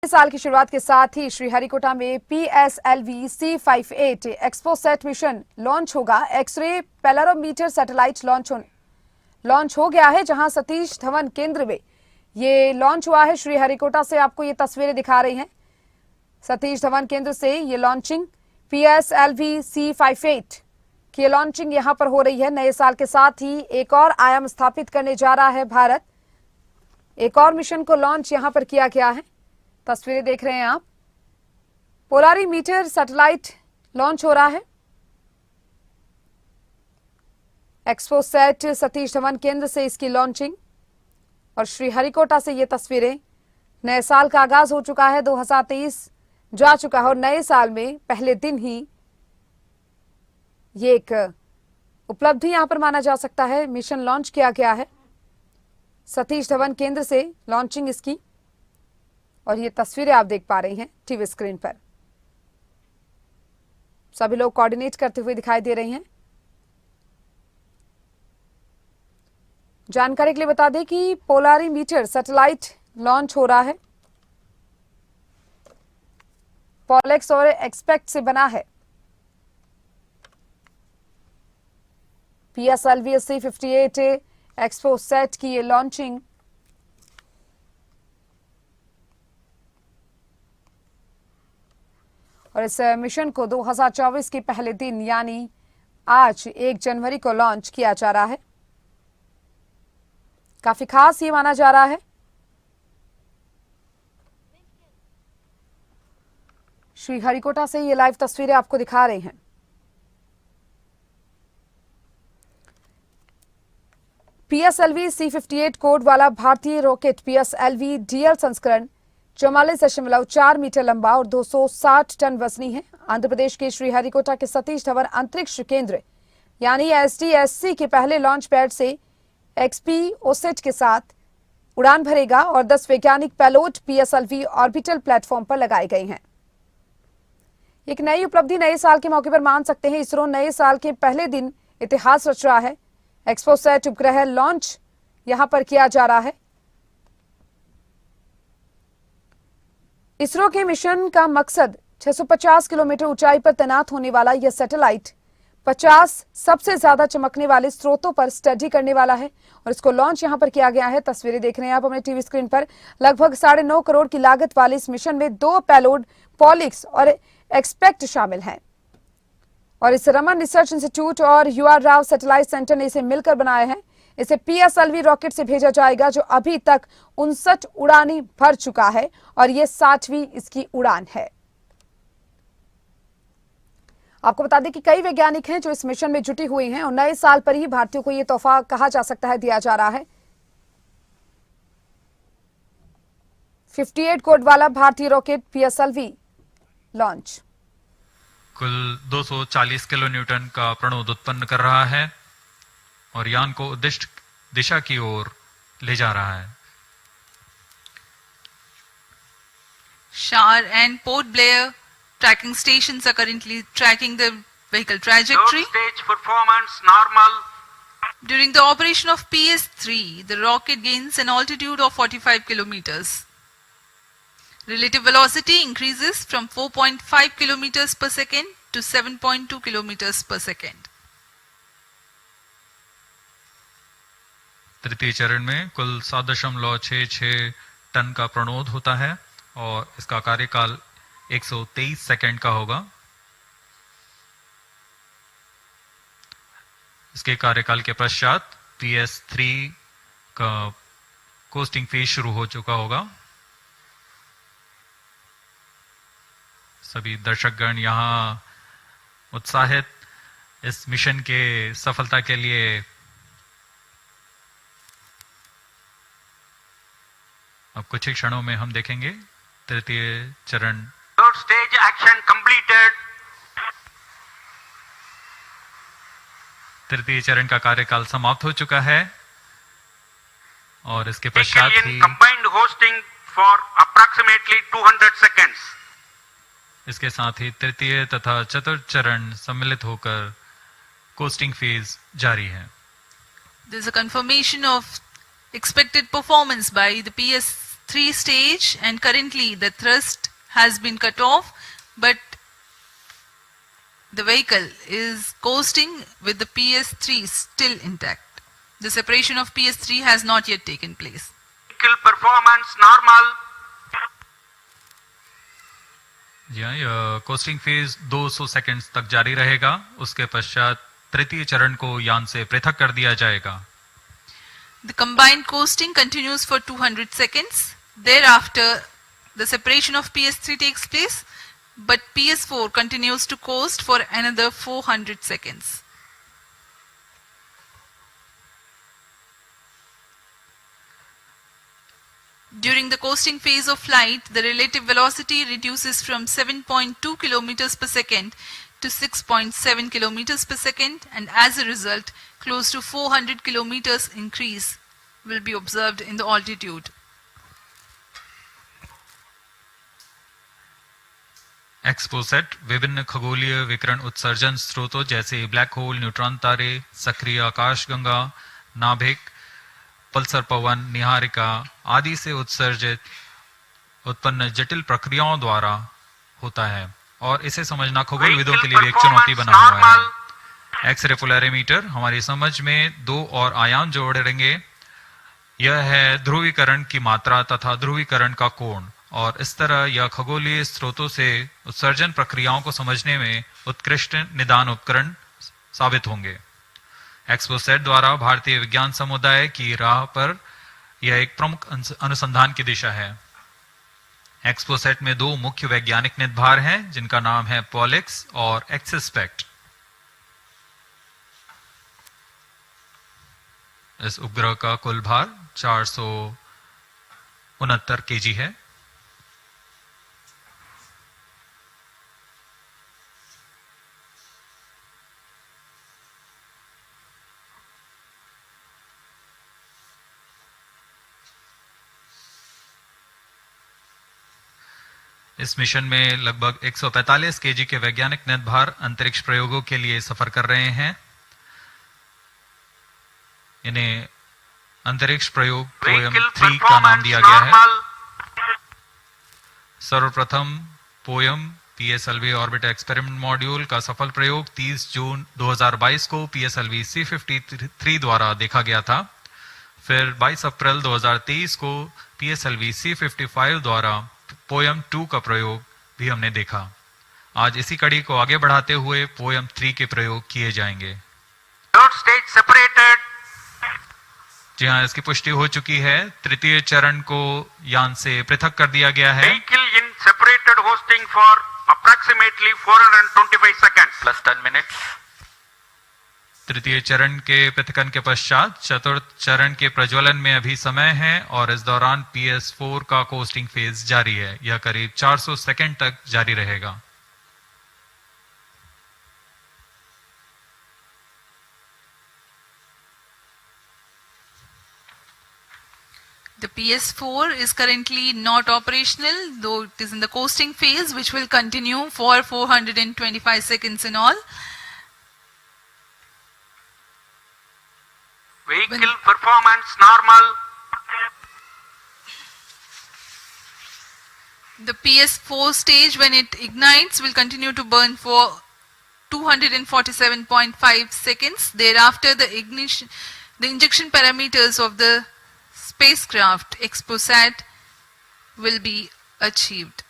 साल की शुरुआत के साथ ही श्रीहरिकोटा में PSLV C58 XPoSat mission launch होगा। एक्सरे पैलारोमीटर सैटेलाइट लॉन्च हो गया है, जहां सतीश धवन केंद्र में ये लॉन्च हुआ है। श्रीहरिकोटा से आपको ये तस्वीरें दिखा रही हैं। सतीश धवन केंद्र से ये लॉन्चिंग PSLV C58 की लॉन्चिंग यहां पर हो रही है। नए साल के साथ ही एक और आयाम स्थापित करने जा रहा है भारत। एक और मिशन को लॉन्च यहां पर किया गया है। तस्वीरें देख रहे हैं आप। पोलारीमीटर सैटेलाइट लॉन्च हो रहा है। एक्सपोसैट सतीश धवन केंद्र से इसकी लॉन्चिंग और श्रीहरिकोटा से ये तस्वीरें। नए साल का आगाज हो चुका है, 2023 जा चुका है और नए साल में पहले दिन ही ये एक उपलब्धि यहां पर माना जा सकता है। मिशन लॉन्च किया गया है सतीश धवन केंद्र से, लॉन्चिंग इसकी, और ये तस्वीरें आप देख पा रही हैं टीवी स्क्रीन पर। सभी लोग कोऑर्डिनेट करते हुए दिखाई दे रहे हैं। जानकारी के लिए बता दें कि पोलारीमीटर सैटेलाइट लॉन्च हो रहा है। पॉलेक्स और एक्सपेक्ट से बना है। PSLV C58 एक्सपोसैट की ये लॉन्चिंग और इस मिशन को 2024 के पहले दिन यानी आज 1 जनवरी को लॉन्च किया जा रहा है। काफी खास ये माना जा रहा है। श्रीहरिकोटा से ये लाइव तस्वीरें आपको दिखा रहे हैं। PSLV C58 कोड वाला भारतीय रॉकेट PSLV DL संस्करण 44.4 मीटर लंबा और 260 टन वजनी है। आंध्र प्रदेश के श्रीहरिकोटा के सतीश धवन अंतरिक्ष केंद्र यानी SDSC के पहले लॉन्च पैड से एक्सपोसैट के साथ उड़ान भरेगा और 10 वैज्ञानिक पेलोड PSLV ऑर्बिटल प्लेटफॉर्म पर लगाए गए हैं। एक नई उपलब्धि नए साल के मौके पर मान सकते हैं। इसरो नए साल के पहले दिन इतिहास रच रहा है। एक्सपोसैट उपग्रह लॉन्च यहां पर किया जा रहा है। इसरो के मिशन का मकसद 650 किलोमीटर ऊंचाई पर तैनात होने वाला यह सैटेलाइट 50 सबसे ज्यादा चमकने वाले स्रोतों पर स्टडी करने वाला है और इसको लॉन्च यहां पर किया गया है। तस्वीरें देख रहे हैं आप अपने टीवी स्क्रीन पर। लगभग 9.5 करोड़ की लागत वाले इस मिशन में 2 पेलोड पॉलिक्स और एक्सपेक्ट शामिल हैं और इस रमन रिसर्च इंस्टीट्यूट और UR राव सैटेलाइट सेंटर ने इसे मिलकर बनाया है। इसे PSLV रॉकेट से भेजा जाएगा जो अभी तक 59 उड़ानें भर चुका है और ये 60वीं इसकी उड़ान है। आपको बता दें कि कई वैज्ञानिक हैं जो इस मिशन में जुटी हुई हैं और नए साल पर ही भारतीयों को यह तोहफा कहा जा सकता है दिया जा रहा है। 58 कोड वाला भारतीय रॉकेट PSLV लॉन्च कुल 240 किलो न्यूटन का प्रणोद उत्पन्न कर रहा है और यान को उद्दिष्ट दिशा की ओर ले जा रहा है। Shar and Port Blair tracking stations are currently tracking the vehicle trajectory. Third stage performance normal. During the operation of PS3, the rocket gains an altitude of 45 kilometers. Relative velocity increases from 4.5 kilometers per second to 7.2 kilometers per second. तृतीय चरण में कुल 7.66 ton का प्रणोद होता है और इसका कार्यकाल 123 सेकंड का होगा। इसके कार्यकाल के पश्चात PS3 का कोस्टिंग फेज शुरू हो चुका होगा। सभी दर्शकगण यहाँ उत्साहित इस मिशन के सफलता के लिए। अब कुछ ही क्षणों में हम देखेंगे तृतीय चरण। Third stage action completed. तृतीय चरण का कार्यकाल समाप्त हो चुका है और इसके पश्चात ही combined hosting for approximately 200 seconds. इसके साथ ही तृतीय तथा चतुर्थ चरण सम्मिलित होकर कोस्टिंग फेज जारी है। There is a confirmation of expected performance by the 3-stage, and currently the thrust has been cut off, but the vehicle is coasting with the PS3 still intact. The separation of PS3 has not yet taken place. Vehicle performance normal. जी हाँ, यह costing phase 200 seconds तक जारी रहेगा। उसके पश्चात तृतीय चरण को यान से पृथक कर दिया जाएगा। The combined coasting continues for 200 seconds. Thereafter, the separation of PS3 takes place, but PS4 continues to coast for another 400 seconds. During the coasting phase of flight, the relative velocity reduces from 7.2 kilometers per second to 6.7 kilometers per second, and as a result, close to 400 kilometers increase will be observed in the altitude. XPoSat विभिन्न खगोलीय विकिरण उत्सर्जन स्रोतों जैसे black hole, neutron तारे, सक्रिय आकाशगंगा, नाभिक, पल्सर पवन, निहारिका आदि से उत्सर्जित उत्पन्न जटिल प्रक्रियाओं द्वारा होता है, और इसे समझना खगोलविदों के लिए भी एक चुनौती बना हुआ है। एक्सरे पोलैरिमीटर हमारी समझ में दो और आयाम जोड़ेंगे। यह है ध्रुवीकरण की मात्रा तथा ध्रुवीकरण का कोण, और इस तरह यह खगोलीय स्रोतों से उत्सर्जन प्रक्रियाओं को समझने में उत्कृष्ट निदान उपकरण साबित होंगे। एक्सपोसेट द्वारा भारतीय विज्ञान समुदाय की राह पर यह एक प्रमुख अनुसंधान की दिशा है। एक्सपोसेट में दो मुख्य वैज्ञानिक निदभार हैं, जिनका नाम है पॉलिक्स और एक्सिस्पेक्ट। इस उपग्रह का कुल भार 469 केजी है। इस मिशन में लगभग 145 केजी के वैज्ञानिक निदभार अंतरिक्ष प्रयोगों के लिए सफर कर रहे हैं। इन्हें अंतरिक्ष प्रयोग पोयम 3 का नाम दिया गया है। सर्वप्रथम poem PSLV orbit experiment module का सफल प्रयोग 30 जून 2022 को PSLV C53 द्वारा देखा गया था। फिर 22 अप्रैल 2023 को PSLV C55 द्वारा पोयम 2 का प्रयोग भी हमने देखा। आज इसी कड़ी को आगे बढ़ाते हुए पोयम 3 के प्रयोग किए जाएंगे। Third stage separated. जी हाँ, इसकी पुष्टि हो चुकी है। तृतीय चरण को यान से पृथक कर दिया गया है। Vehicle in separated hosting for approximately 425 seconds. Plus 10 minutes. तृतीय चरण के पृथकन के पश्चात चतुर्थ चरण के प्रज्वलन में अभी समय है, और इस दौरान PS4 का कोस्टिंग फेज जारी है। यह करीब 400 सेकंड तक जारी रहेगा। The PS4 is currently not operational, though it is in the coasting phase, which will continue for 425 seconds in all. Vehicle performance normal. The PS4 stage, when it ignites, will continue to burn for 247.5 seconds. Thereafter, the injection parameters of the spacecraft Exposat will be achieved.